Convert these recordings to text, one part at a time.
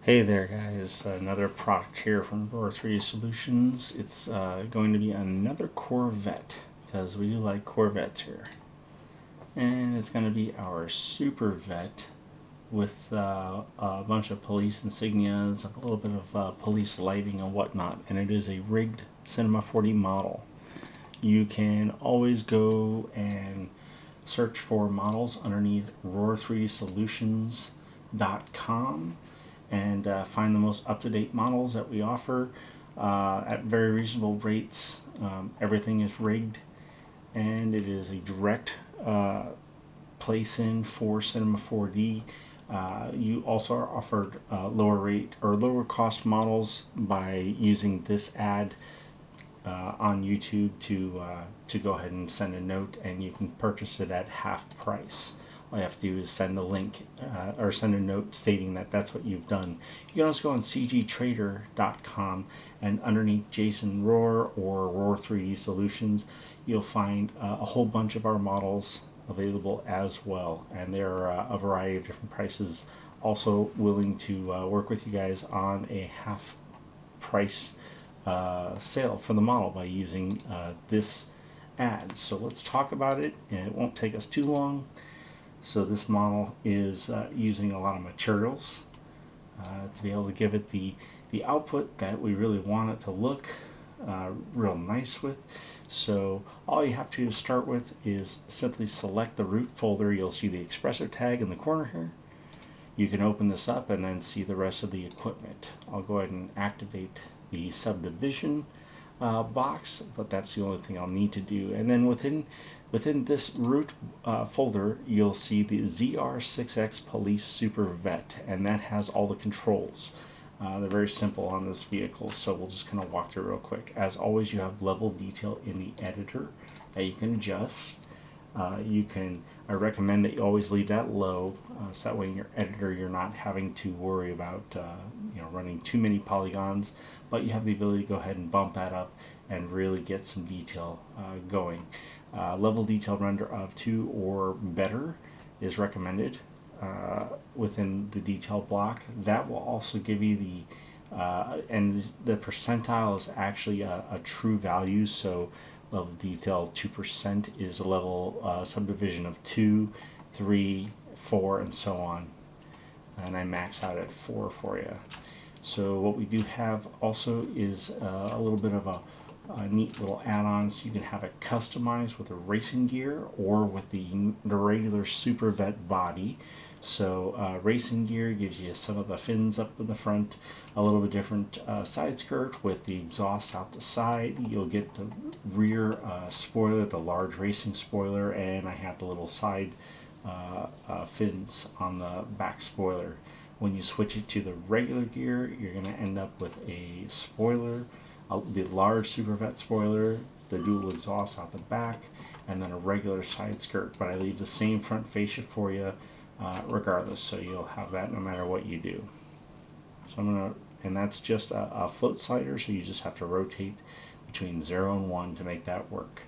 Hey there guys, another product here from ZR6X Solutions. It's going to be another Corvette, because we do like Corvettes here. And it's going to be our SuperVette with a bunch of police insignias, a little bit of police lighting and whatnot. And it is a rigged Cinema 4D model. You can always go and search for models underneath ZR3Solutions.com and find the most up-to-date models that we offer at very reasonable rates. Everything is rigged, and it is a direct place-in for Cinema 4D. You also are offered lower rate or lower cost models by using this ad on YouTube to go ahead and send a note, and you can purchase it at half price. All you have to do is send a link or send a note stating that that's what you've done. You can also go on cgtrader.com, and underneath Jason Rohr or Rohr 3D Solutions, you'll find a whole bunch of our models available as well, and there are a variety of different prices. Also willing to work with you guys on a half price sale for the model by using this ad. So let's talk about it, and it won't take us too long. So this model is using a lot of materials to be able to give it the output that we really want it to look real nice with. So all you have to start with is simply select the root folder. You'll see the expressor tag in the corner here. You can open this up and then see the rest of the equipment. I'll go ahead and activate the subdivision box, but that's the only thing I'll need to do. And then within this root folder, you'll see the ZR6X Police SuperVette, and that has all the controls. They're very simple on this vehicle, so we'll just kind of walk through real quick. As always, you have level detail in the editor that you can adjust. I recommend that you always leave that low, so that way in your editor you're not having to worry about running too many polygons, but you have the ability to go ahead and bump that up and really get some detail going. Level detail render of 2 or better is recommended within the detail block. That will also give you and the percentile is actually a true value, so level detail 2% is a level subdivision of 2, 3, 4, and so on. And I max out at 4 for you. So what we do have also is a little bit of a neat little add-ons. You can have it customized with a racing gear or with the regular SuperVette body. So racing gear gives you some of the fins up in the front, a little bit different side skirt with the exhaust out the side. You'll get the rear spoiler, the large racing spoiler, and I have the little side fins on the back spoiler. When you switch it to the regular gear, you're going to end up with a spoiler, the large SuperVette spoiler, the dual exhaust out the back, and then a regular side skirt. But I leave the same front fascia for you regardless, so you'll have that no matter what you do. So and that's just a float slider, so you just have to rotate between 0 and 1 to make that work.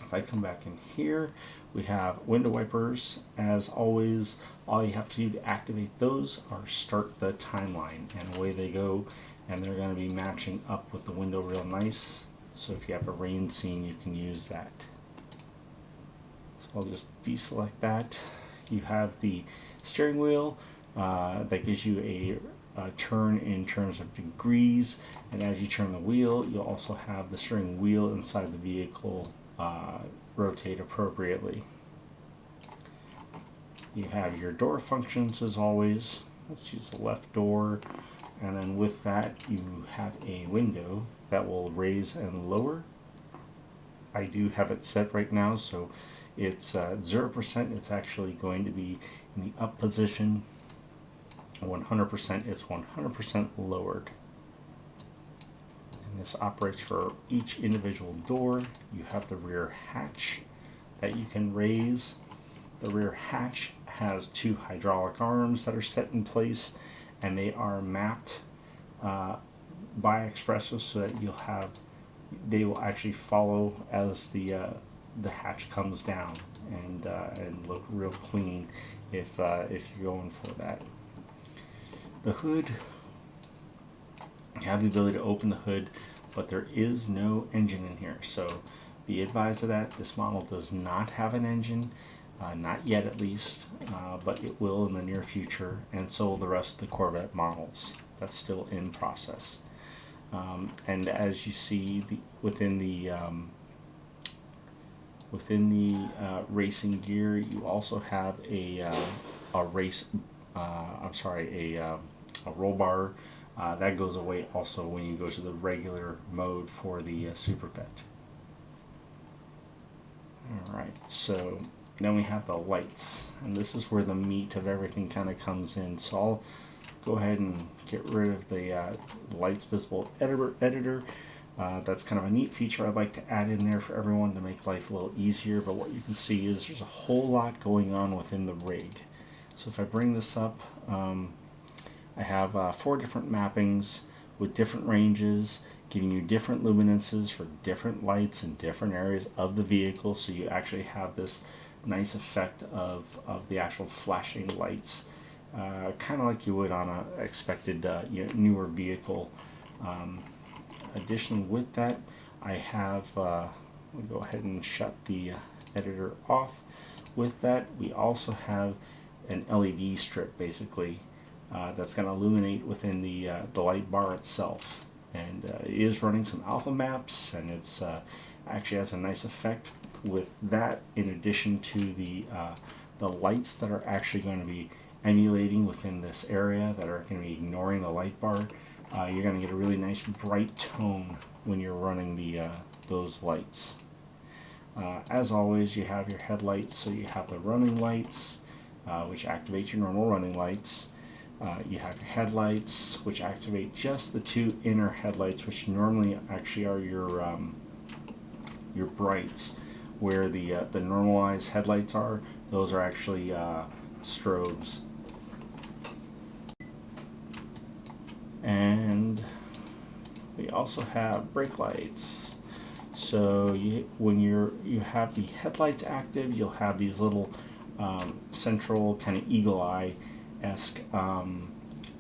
If I come back in here, we have window wipers. As always, all you have to do to activate those are start the timeline, and away they go, and they're going to be matching up with the window real nice. So if you have a rain scene, you can use that. So I'll just deselect that. You have the steering wheel that gives you a turn in terms of degrees, and as you turn the wheel, you'll also have the steering wheel inside the vehicle rotate appropriately. You have your door functions as always. Let's use the left door, and then with that you have a window that will raise and lower. I do have it set right now, so it's 0%, it's actually going to be in the up position. 100%, it's 100% lowered. And this operates for each individual door. You have the rear hatch that you can raise. The rear hatch has 2 hydraulic arms that are set in place, and they are mapped by Expresso so that they will actually follow as the hatch comes down and look real clean if you're going for that. The hood, you have the ability to open the hood, but there is no engine in here, so be advised of that. This model does not have an engine, not yet at least, but it will in the near future, and so will the rest of the Corvette models. That's still in process. And as you see, within the racing gear, you also have a roll bar. That goes away also when you go to the regular mode for the SuperVette. Alright, so then we have the lights, and this is where the meat of everything kind of comes in. So I'll go ahead and get rid of the lights visible editor. That's kind of a neat feature I'd like to add in there for everyone to make life a little easier, but what you can see is there's a whole lot going on within the rig. So if I bring this up, I have 4 different mappings with different ranges, giving you different luminances for different lights in different areas of the vehicle, so you actually have this nice effect of the actual flashing lights, kind of like you would on a expected newer vehicle. Additionally with that, I have, let me go ahead and shut the editor off. With that, we also have an LED strip basically that's going to illuminate within the light bar itself. And it is running some alpha maps, and it's actually has a nice effect with that, in addition to the lights that are actually going to be emulating within this area that are going to be ignoring the light bar. You're going to get a really nice bright tone when you're running those lights. As always, you have your headlights, so you have the running lights, which activate your normal running lights. You have your headlights, which activate just the 2 inner headlights, which normally actually are your brights. Where the normalized headlights are, those are actually strobes. And we also have brake lights. So when you have the headlights active, you'll have these little central kind of eagle eye-esque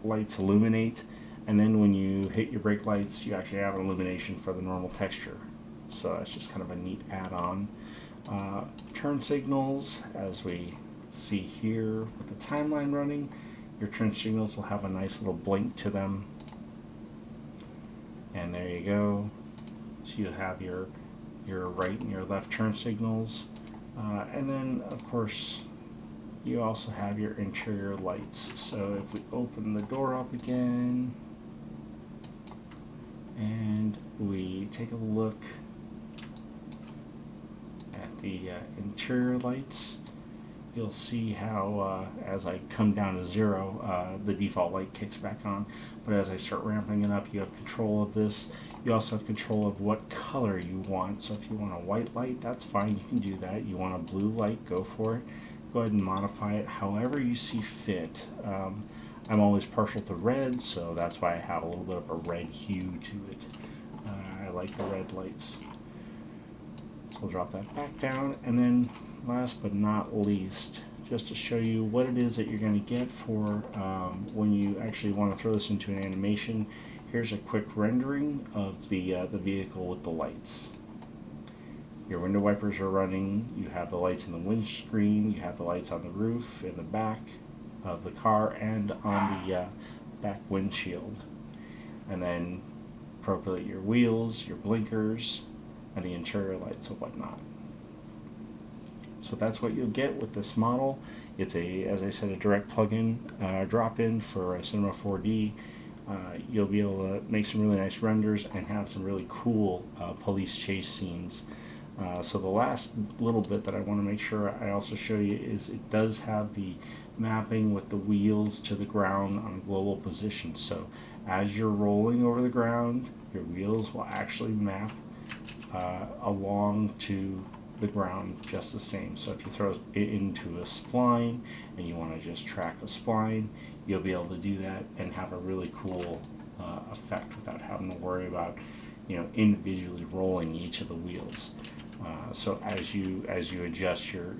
lights illuminate, and then when you hit your brake lights, you actually have an illumination for the normal texture. So that's just kind of a neat add-on. Turn signals, as we see here with the timeline running, your turn signals will have a nice little blink to them. And there you go. So you have your right and your left turn signals. And then, of course, you also have your interior lights. So if we open the door up again and we take a look at the interior lights, you'll see how as I come down to 0, the default light kicks back on. But as I start ramping it up, you have control of this. You also have control of what color you want. So if you want a white light, that's fine, you can do that. You want a blue light, go for it. Go ahead and modify it however you see fit. I'm always partial to red, so that's why I have a little bit of a red hue to it. I like the red lights. So we'll drop that back down, and then last but not least, just to show you what it is that you're going to get for when you actually want to throw this into an animation. Here's a quick rendering of the vehicle with the lights. Your window wipers are running, you have the lights in the windscreen, you have the lights on the roof, in the back of the car, and on the back windshield. And then appropriate your wheels, your blinkers, and the interior lights and whatnot. So that's what you'll get with this model. It's as I said, a direct plug-in, drop-in for Cinema 4D. You'll be able to make some really nice renders and have some really cool police chase scenes. So the last little bit that I want to make sure I also show you is it does have the mapping with the wheels to the ground on a global position. So as you're rolling over the ground, your wheels will actually map along to the ground just the same. So if you throw it into a spline and you want to just track a spline, you'll be able to do that and have a really cool effect without having to worry about individually rolling each of the wheels. So as you adjust your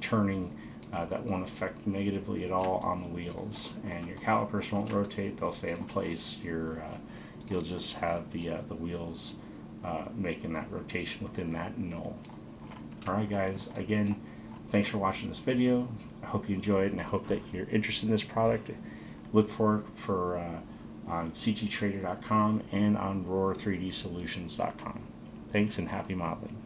turning that won't affect negatively at all on the wheels, and your calipers won't rotate; they'll stay in place. You'll just have the wheels making that rotation within that null. Alright guys, again, thanks for watching this video. I hope you enjoyed, and I hope that you're interested in this product. Look for it on cgtrader.com and on roar3dsolutions.com. Thanks and happy modeling.